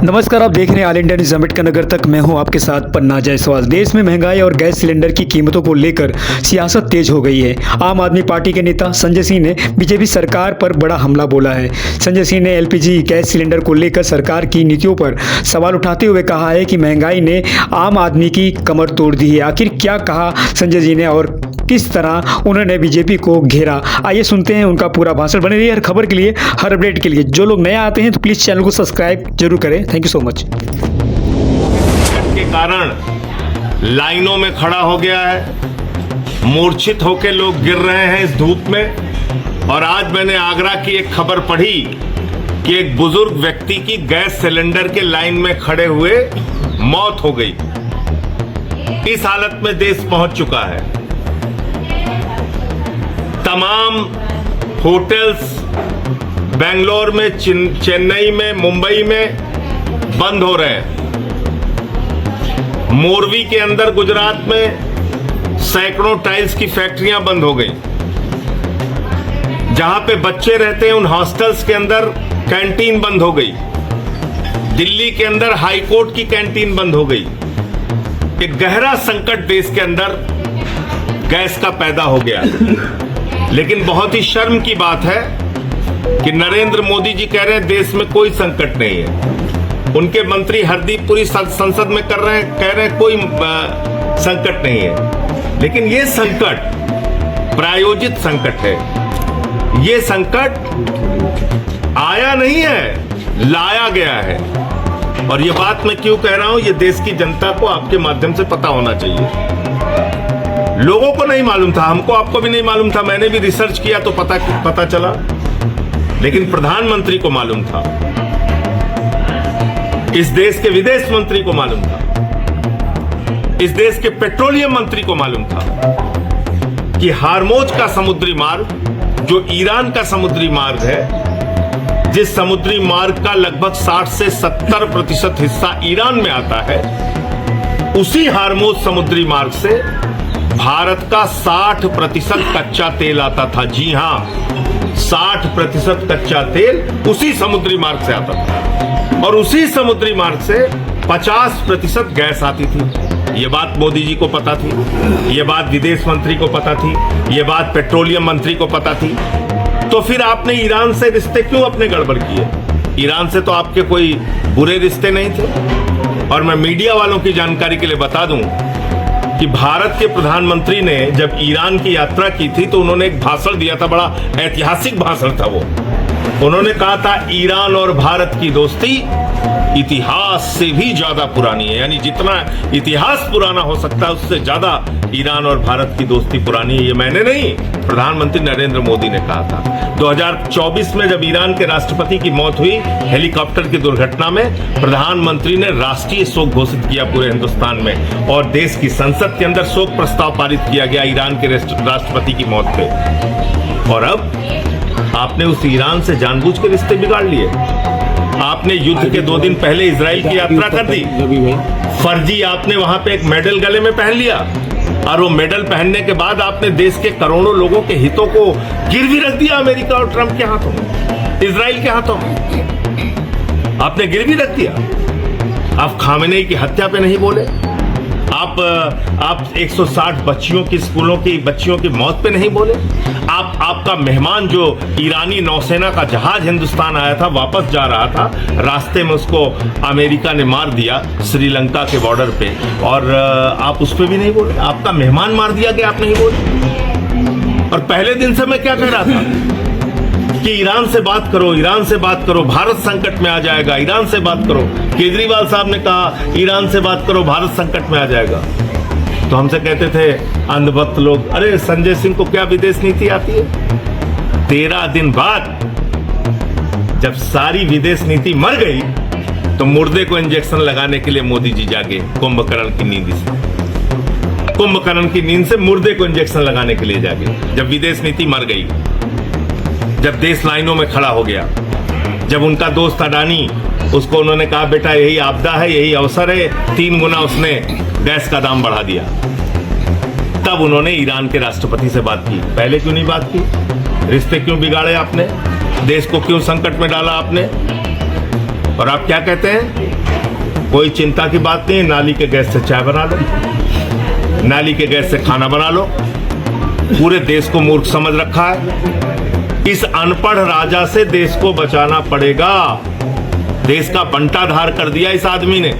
नमस्कार, आप देख रहे हैं all India news Ambedkar Nagar तक। मैं हूं आपके साथ पन्ना जायसवाल। देश में महंगाई और गैस सिलेंडर की कीमतों को लेकर सियासत तेज हो गई है। आम आदमी पार्टी के नेता संजय सिंह ने बीजेपी सरकार पर बड़ा हमला बोला है। संजय सिंह ने एलपीजी गैस सिलेंडर को लेकर सरकार की नीतियों पर सवाल उठाते हुए कहा है कि महंगाई ने आम आदमी की कमर तोड़ दी है। आखिर क्या कहा संजय जी ने और किस तरह उन्होंने बीजेपी को घेरा, आइए सुनते हैं उनका पूरा भाषण। बने रहिए हर खबर के लिए, हर अपडेट के लिए। जो लोग नए आते हैं तो प्लीज़ चैनल को सब्सक्राइब जरूर करें। Thank you so much. के कारण लाइनों में खड़ा हो गया है, मूर्छित होकर लोग गिर रहे हैं इस धूप में। और आज मैंने आगरा की एक खबर पढ़ी कि एक बुजुर्ग व्यक्ति की गैस सिलेंडर के लाइन में खड़े हुए मौत हो गई। इस हालत में देश पहुंच चुका है। तमाम होटल्स बेंगलोर में, चेन्नई में, मुंबई में बंद हो रहे हैं। मोरवी के अंदर गुजरात में सैकड़ों टाइल्स की फैक्ट्रियां बंद हो गई। जहां पे बच्चे रहते हैं उन हॉस्टल्स के अंदर कैंटीन बंद हो गई। दिल्ली के अंदर हाई कोर्ट की कैंटीन बंद हो गई। एक गहरा संकट देश के अंदर गैस का पैदा हो गया। लेकिन बहुत ही शर्म की बात है कि नरेंद्र मोदी जी कह रहे हैं देश में कोई संकट नहीं है। उनके मंत्री हरदीप पुरी संसद में कह रहे हैं कोई संकट नहीं है। लेकिन ये संकट प्रायोजित संकट है। ये संकट आया नहीं है, लाया गया है। और ये बात मैं क्यों कह रहा हूं, ये देश की जनता को आपके माध्यम से पता होना चाहिए। लोगों को नहीं मालूम था, हमको आपको भी नहीं मालूम था। मैंने भी रिसर्च किया तो पता चला। लेकिन प्रधानमंत्री को मालूम था, इस देश के विदेश मंत्री को मालूम था, इस देश के पेट्रोलियम मंत्री को मालूम था कि हार्मोज का समुद्री मार्ग, जो ईरान का समुद्री मार्ग है, जिस समुद्री मार्ग का लगभग 60 से 70% हिस्सा ईरान में आता है, उसी हार्मोज समुद्री मार्ग से भारत का 60% कच्चा तेल आता था। जी हां, 60% कच्चा तेल उसी समुद्री मार्ग से आता था। और उसी समुद्री मार्ग से 50% गैस आती थी। ये बात मोदी जी को पता थी, ये बात विदेश मंत्री को पता थी, ये बात पेट्रोलियम मंत्री को पता थी। तो फिर आपने ईरान से रिश्ते क्यों अपने गड़बड़ किए? ईरान से तो आपके कोई बुरे रिश्ते नहीं थे। और मैं मीडिया वालों की जानकारी के लिए बता दूं कि भारत के प्रधानमंत्री ने जब ईरान की यात्रा की थी तो उन्होंने एक भाषण दिया था, बड़ा ऐतिहासिक भाषण था वो। उन्होंने कहा था ईरान और भारत की दोस्ती इतिहास से भी ज्यादा पुरानी है। यानी जितना इतिहास पुराना हो सकता है उससे ज्यादा ईरान और भारत की दोस्ती पुरानी है। ये मैंने नहीं, प्रधानमंत्री नरेंद्र मोदी ने कहा था। 2024 में जब ईरान के राष्ट्रपति की मौत हुई हेलीकॉप्टर की दुर्घटना में, प्रधानमंत्री ने राष्ट्रीय शोक घोषित किया पूरे हिंदुस्तान में। और देश की संसद के अंदर शोक प्रस्ताव पारित किया गया ईरान के राष्ट्रपति की मौत पे। और अब आपने उस ईरान से जानबूझ के रिश्ते बिगाड़ लिए। आपने युद्ध के 2 दिन पहले इजराइल की यात्रा कर दी। फर्जी आपने वहां पे एक मेडल गले में पहन लिया। और वो मेडल पहनने के बाद आपने देश के करोड़ों लोगों के हितों को गिरवी रख दिया अमेरिका और ट्रंप के हाथों में, इजराइल के हाथों में आपने गिरवी रख दिया। आप खामेनेई की हत्या पे नहीं बोले, आप 160 बच्चियों की स्कूलों की बच्चियों की मौत पे नहीं बोले। आपका मेहमान जो ईरानी नौसेना का जहाज हिंदुस्तान आया था, वापस जा रहा था, रास्ते में उसको अमेरिका ने मार दिया श्रीलंका के बॉर्डर पे, और आप उस पे भी नहीं बोले। आपका मेहमान मार दिया गया, आप नहीं बोले। और पहले दिन से मैं क्या कह रहा था कि ईरान से बात करो, ईरान से बात करो, भारत संकट में आ जाएगा, ईरान से बात करो। केजरीवाल साहब ने कहा ईरान से बात करो, भारत संकट में आ जाएगा। तो हमसे कहते थे अंधभक्त लोग, अरे संजय सिंह को क्या विदेश नीति आती है? 13 दिन बाद जब सारी विदेश नीति मर गई तो मुर्दे को इंजेक्शन लगाने के लिए मोदी जी जागे कुंभकर्ण की नींद से। कुंभकर्ण की नींद से मुर्दे को इंजेक्शन लगाने के लिए जागे जब विदेश नीति मर गई, जब देश लाइनों में खड़ा हो गया, जब उनका दोस्त अडानी, उसको उन्होंने कहा बेटा यही आपदा है, यही अवसर है, 3 गुना उसने गैस का दाम बढ़ा दिया। तब उन्होंने ईरान के राष्ट्रपति से बात की। पहले क्यों नहीं बात की? रिश्ते क्यों बिगाड़े आपने? देश को क्यों संकट में डाला आपने? और आप क्या कहते हैं? कोई चिंता की बात नहीं है, नाली के गैस से चाय बना लो, नाली के गैस से खाना बना लो। पूरे देश को मूर्ख समझ रखा है। इस अनपढ़ राजा से देश को बचाना पड़ेगा। देश का बंटाधार कर दिया इस आदमी ने।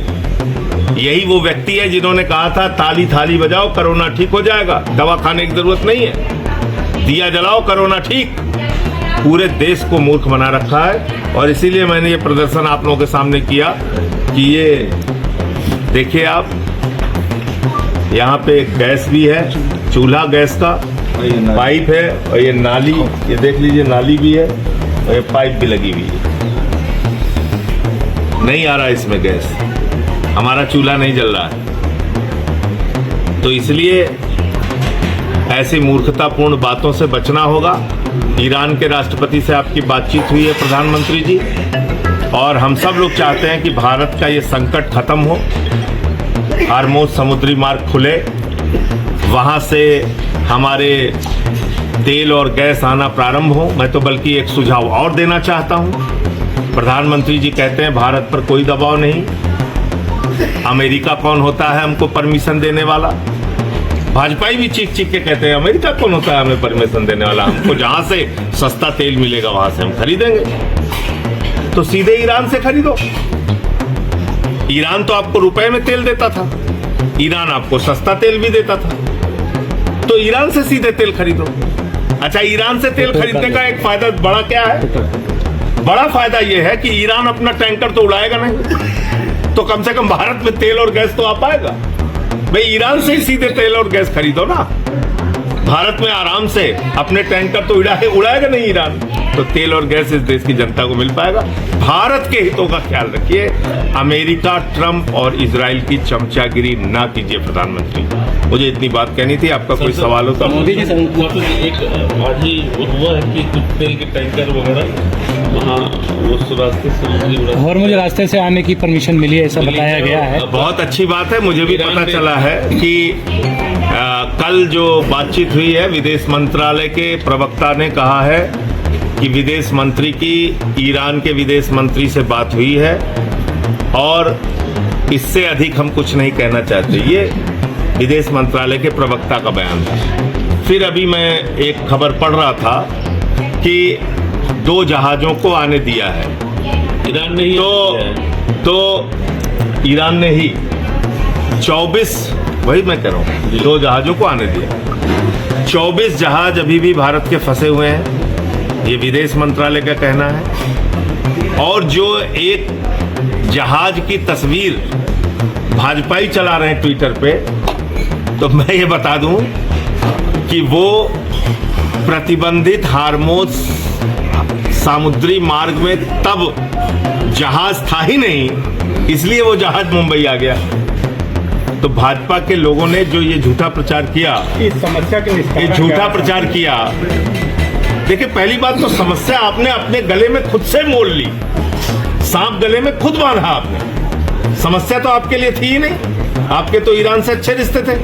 यही वो व्यक्ति है जिन्होंने कहा था ताली थाली बजाओ कोरोना ठीक हो जाएगा, दवा खाने की जरूरत नहीं है, दिया जलाओ कोरोना ठीक। पूरे देश को मूर्ख बना रखा है और इसीलिए मैंने ये प्रदर्शन आप लोगों के सामने किया कि ये देखिए आप, यहाँ पे गैस भी है, चूल्हा गैस का पाइप है और ये नाली, ये देख लीजिए नाली भी है और ये पाइप भी लगी हुई है। नहीं आ रहा इसमें गैस, हमारा चूल्हा नहीं जल रहा है। तो इसलिए ऐसी मूर्खतापूर्ण बातों से बचना होगा। ईरान के राष्ट्रपति से आपकी बातचीत हुई है प्रधानमंत्री जी, और हम सब लोग चाहते हैं कि भारत का ये संकट खत्म हो, हार्मोज समुद्री मार्ग खुले, वहां से हमारे तेल और गैस आना प्रारंभ हो। मैं तो बल्कि एक सुझाव और देना चाहता हूं। प्रधानमंत्री जी कहते हैं भारत पर कोई दबाव नहीं, अमेरिका कौन होता है हमको परमिशन देने वाला। भाजपाई भी चीख चीख के कहते हैं अमेरिका कौन होता है हमें परमिशन देने वाला, हमको जहां से सस्ता तेल मिलेगा वहां से हम खरीदेंगे। तो सीधे ईरान से खरीदो। ईरान तो आपको रुपए में तेल देता था, ईरान आपको सस्ता तेल भी देता था, तो ईरान से सीधे तेल खरीदो। अच्छा, ईरान से तेल खरीदने का एक फायदा बड़ा क्या है? बड़ा फायदा यह है कि ईरान अपना टैंकर तो उड़ाएगा नहीं, तो कम से कम भारत में तेल और गैस तो आ पाएगा। भाई ईरान से ही सीधे तेल और गैस खरीदो ना, भारत में आराम से अपने टैंकर तो उड़ाएगा नहीं ईरान, तो तेल और गैस इस देश की जनता को मिल पाएगा। भारत के हितों का ख्याल रखिए, अमेरिका, ट्रंप और इजराइल की चमचागिरी ना कीजिए। प्रधानमंत्री, मुझे इतनी बात कहनी थी। आपका कोई सवाल हो तो मोदी जी एक आज ही हुआ है कि कुछ तेल के टैंकर वगैरह वहाँ उस रास्ते से और मुझे रास्ते से आने की परमिशन मिली है, ऐसा बताया गया है। बहुत अच्छी बात है। मुझे भी पता चला है कि कल जो बातचीत हुई है, विदेश मंत्रालय के प्रवक्ता ने कहा है कि विदेश मंत्री की ईरान के विदेश मंत्री से बात हुई है और इससे अधिक हम कुछ नहीं कहना चाहते। ये विदेश मंत्रालय के प्रवक्ता का बयान था। फिर अभी मैं एक खबर पढ़ रहा था कि 2 जहाजों को आने दिया है ईरान ने ही तो ईरान ने ही 24, वही मैं कह रहा हूँ, 2 जहाजों को आने दिया। 24 जहाज अभी भी भारत के फंसे हुए हैं, ये विदेश मंत्रालय का कहना है। और जो एक जहाज की तस्वीर भाजपाई चला रहे हैं ट्विटर पे, तो मैं ये बता दूं कि वो प्रतिबंधित हार्मोज समुद्री मार्ग में तब जहाज था ही नहीं, इसलिए वो जहाज मुंबई आ गया। तो भाजपा के लोगों ने जो ये झूठा प्रचार किया, इस समस्या के ये झूठा प्रचार किया। देखिए, पहली बात तो समस्या आपने अपने गले में खुद से मोल ली, सांप गले में खुद बांधा आपने। समस्या तो आपके लिए थी ही नहीं, आपके तो ईरान से अच्छे रिश्ते थे,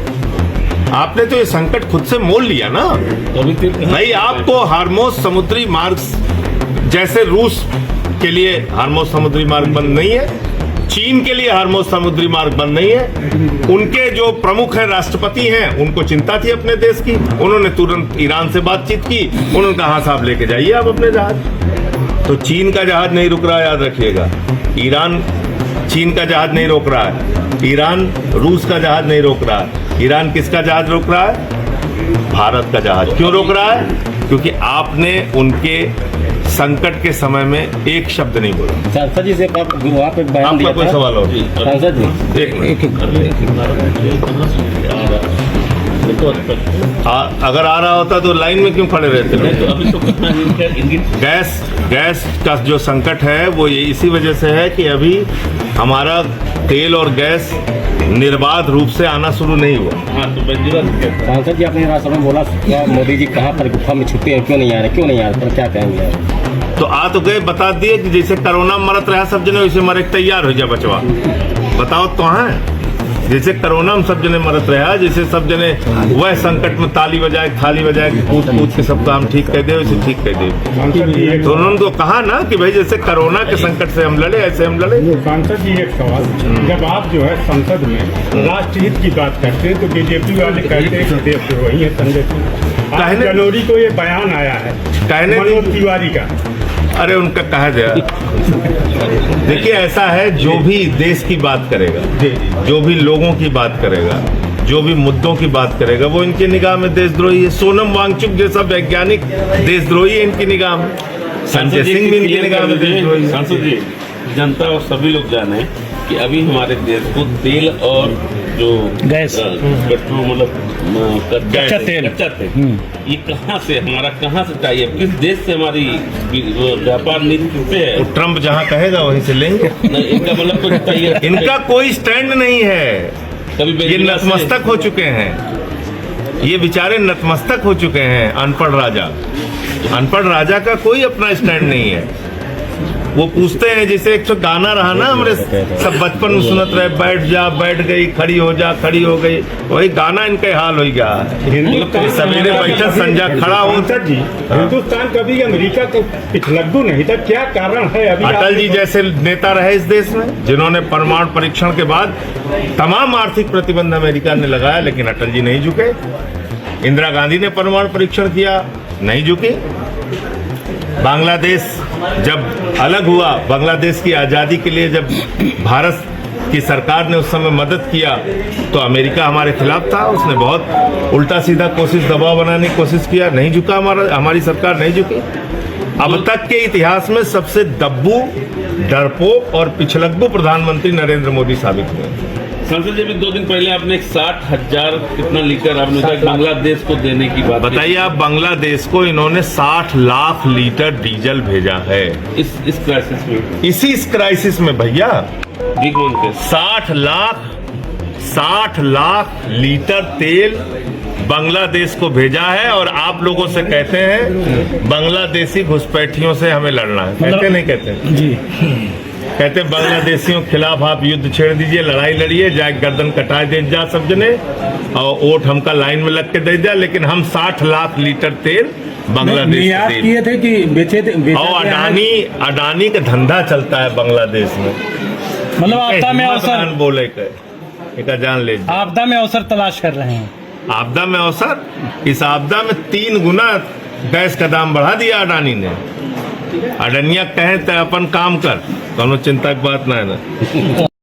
आपने तो ये संकट खुद से मोल लिया ना। भाई, आपको हार्मोज समुद्री मार्ग, जैसे रूस के लिए हार्मोज समुद्री मार्ग बंद नहीं है, चीन के लिए हार्मोज समुद्री मार्ग बंद नहीं है, उनके जो प्रमुख है राष्ट्रपति हैं, उनको चिंता थी अपने देश की, उन्होंने तुरंत ईरान से बातचीत की, उन्होंने कहा साहब लेके जाइए आप अपने जहाज। तो चीन का जहाज नहीं रुक रहा है, याद रखिएगा। ईरान चीन का जहाज नहीं रोक रहा है, ईरान रूस का जहाज नहीं रोक रहा है। ईरान किसका जहाज रोक रहा है? भारत का जहाज। क्यों रोक रहा है? क्योंकि आपने उनके संकट के समय में एक शब्द नहीं बोला। सांसद जी से वहाँ पे बयान दिया आपका कोई था। सवाल हो? सांसद जी, एक मिनट। अगर आ रहा होता तो लाइन में क्यों खड़े रहते लोग? तो अभी तो कितना गैस का जो संकट है वो ये इसी वजह से है कि अभी हमारा तेल और गैस निर्बाध रूप से आना शुरू नहीं हुआ। सांसद जी आपने राज्यसभा में बोला मोदी जी कहाँ पर गुफा में छुपे हैं, क्यों नहीं आ रहे, क्यों नहीं आ रहे, पर क्या कहेंगे? तो आ तो गए, बता दिए कि जैसे कोरोना मरत रहा सब जने वैसे मरे तैयार हो जा बचवा। बताओ तो है जैसे कोरोना में सब जने मरत रहा, जैसे सब जने वह संकट में ताली बजाए थाली बजाए कूद कूद के सब काम ठीक कर दे, वैसे ठीक कर दे। तो उन्होंने तो कहा ना कि भाई जैसे कोरोना के संकट से हम लड़े ऐसे हम लड़े। सांसद जी एक सवाल, जब आप जो है संसद में राष्ट्र हित की बात करते हैं तो बीजेपी वाले कहते हैं कि देशद्रोही है संजय सिंह। 8 जनवरी को ये बयान आया है कहने मनोज तिवारी का। अरे उनका कहा जाए, देखिए ऐसा है, जो भी देश की बात करेगा, जो भी लोगों की बात करेगा, जो भी मुद्दों की बात करेगा, वो इनकी निगाह में देशद्रोही है। सोनम वांगचुक जैसा वैज्ञानिक देशद्रोही है इनकी निगाह में। संजय सिंह भी इनकी निगाह में देशद्रोही है। सांसद जी, जनता और सभी लोग जाने कि अभी हमारे देश को तेल और जो गैस, पेट्रोल मतलब कच्चा तेल ये कहाँ से हमारा कहाँ से चाहिए, किस देश से हमारी व्यापार नीति किससे है? वो ट्रम्प जहाँ कहेगा वहीं से लेंगे। नहीं, इनका मतलब कुछ चाहिए, इनका कोई स्टैंड नहीं है। कभी ये नतमस्तक हो चुके हैं, ये बेचारे नतमस्तक हो चुके हैं। अनपढ़ राजा का कोई अपना स्टैंड नहीं है। वो पूछते हैं, जैसे एक तो गाना रहा ना हमारे सब बचपन में सुनत रहे, बैठ जा बैठ गई, खड़ी हो जा खड़ी हो गई, वही गाना इनका हाल हो गया। सवेरे बैठा संजा खड़ा हो। जी, हिंदुस्तान कभी अमेरिका को पिछलग्गू नहीं था, क्या कारण है? अभी अटल जी जैसे नेता रहे इस देश में, जिन्होंने परमाणु परीक्षण के बाद तमाम आर्थिक प्रतिबंध अमेरिका ने लगाया, लेकिन अटल जी नहीं झुके। इंदिरा गांधी ने परमाणु परीक्षण किया, नहीं झुके। बांग्लादेश जब अलग हुआ, बांग्लादेश की आज़ादी के लिए जब भारत की सरकार ने उस समय मदद किया, तो अमेरिका हमारे खिलाफ था। उसने बहुत उल्टा सीधा दबाव बनाने की कोशिश किया, नहीं झुका, हमारी सरकार नहीं झुकी। अब तक के इतिहास में सबसे दब्बू, डरपोक और पिछलग्गू प्रधानमंत्री नरेंद्र मोदी साबित हुए। सांसद जी, अभी 2 दिन पहले आपने 60,000 कितना लीटर आपने बांग्लादेश को देने की बात बताइए आप, बांग्लादेश को इन्होंने 60 लाख लीटर डीजल भेजा है इस क्राइसिस में, इसी क्राइसिस में भैया। बिग वन के 60 लाख लीटर तेल बांग्लादेश को भेजा है। और आप लोगों से कहते हैं बांग्लादेशी घुसपैठियों से हमें लड़ना है, कहते नहीं कहते जी? कहते बांग्लादेशियों के खिलाफ आप युद्ध छेड़ दीजिए, लड़ाई लड़िए, जाए गर्दन कटाए दे जा सब जने, और वोट हमका लाइन में लग के दे दिया। लेकिन हम 60 लाख लीटर तेल बांग्लादेश से किए थे कि बेचे थे। और अडानी का धंधा चलता है बांग्लादेश में। मतलब आपदा में अवसर बोले का जान ले, आपदा में अवसर तलाश कर रहे हैं। आपदा में अवसर, इस आपदा में 3 गुना गैस का दाम बढ़ा दिया अडानी ने। अडनिया कहे तो अपन काम कर, कोनो चिंता की बात ना है ना।